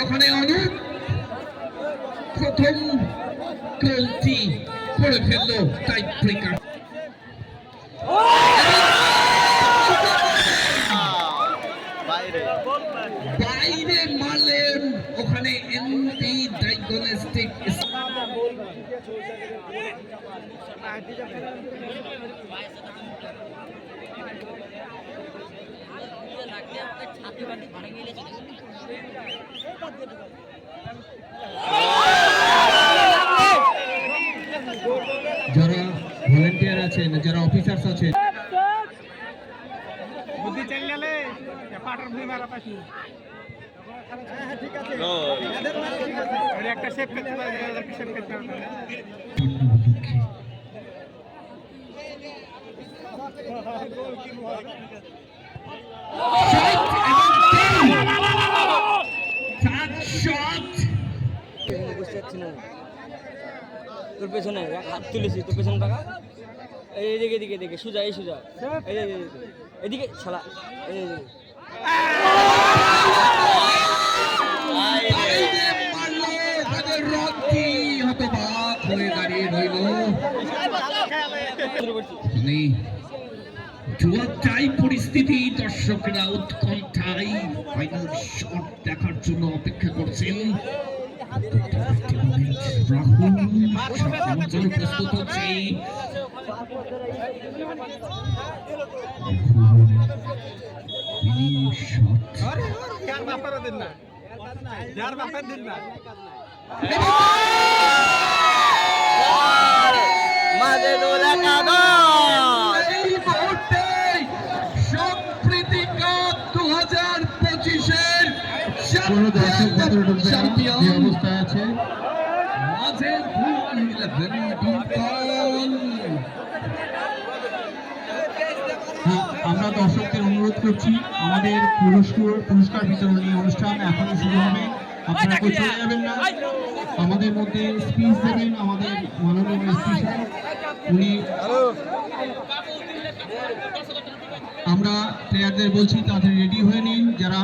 ওখানে অনুপ প্রথম গোলটি করে ফেললো টাই ব্রেকার। বাইরে মারলেন ওখানে এমপি ডায়াগনস্টিক। যারা ভলেন্টিয়ার আছেন, যারা অফিসার্স আছেন, বুদ্ধি চাইলে পাটার ভুই মারা পাশি একটা সেভ করতে পারে, সেভ করতে পারে। তোর পেছনে হাত তুলেছি, তোর পেছনে টাকা এইদিকে এদিকে এদিকে সোজা, এই সোজা, এদিকে ছলা, পরিস্থিতি, দর্শকরা উৎকণ্ঠায় ফাইনাল শট দেখার জন্য অপেক্ষা করছেন। রাহুল প্রস্তুত হচ্ছে, অবস্থায় আছে। আমরা দর্শকদের অনুরোধ করছি, আমাদের পুরস্কার বিতরণী অনুষ্ঠান এখনই শুরু হবে, আপনারা কেউ চলে যাবেন না। আমাদের মধ্যে স্পিচ দেবেন আমাদের মাননীয় এসপি সাহেব, উনি। আমরা প্লেয়ারদের বলছি তাদের রেডি হয়ে নিন, যারা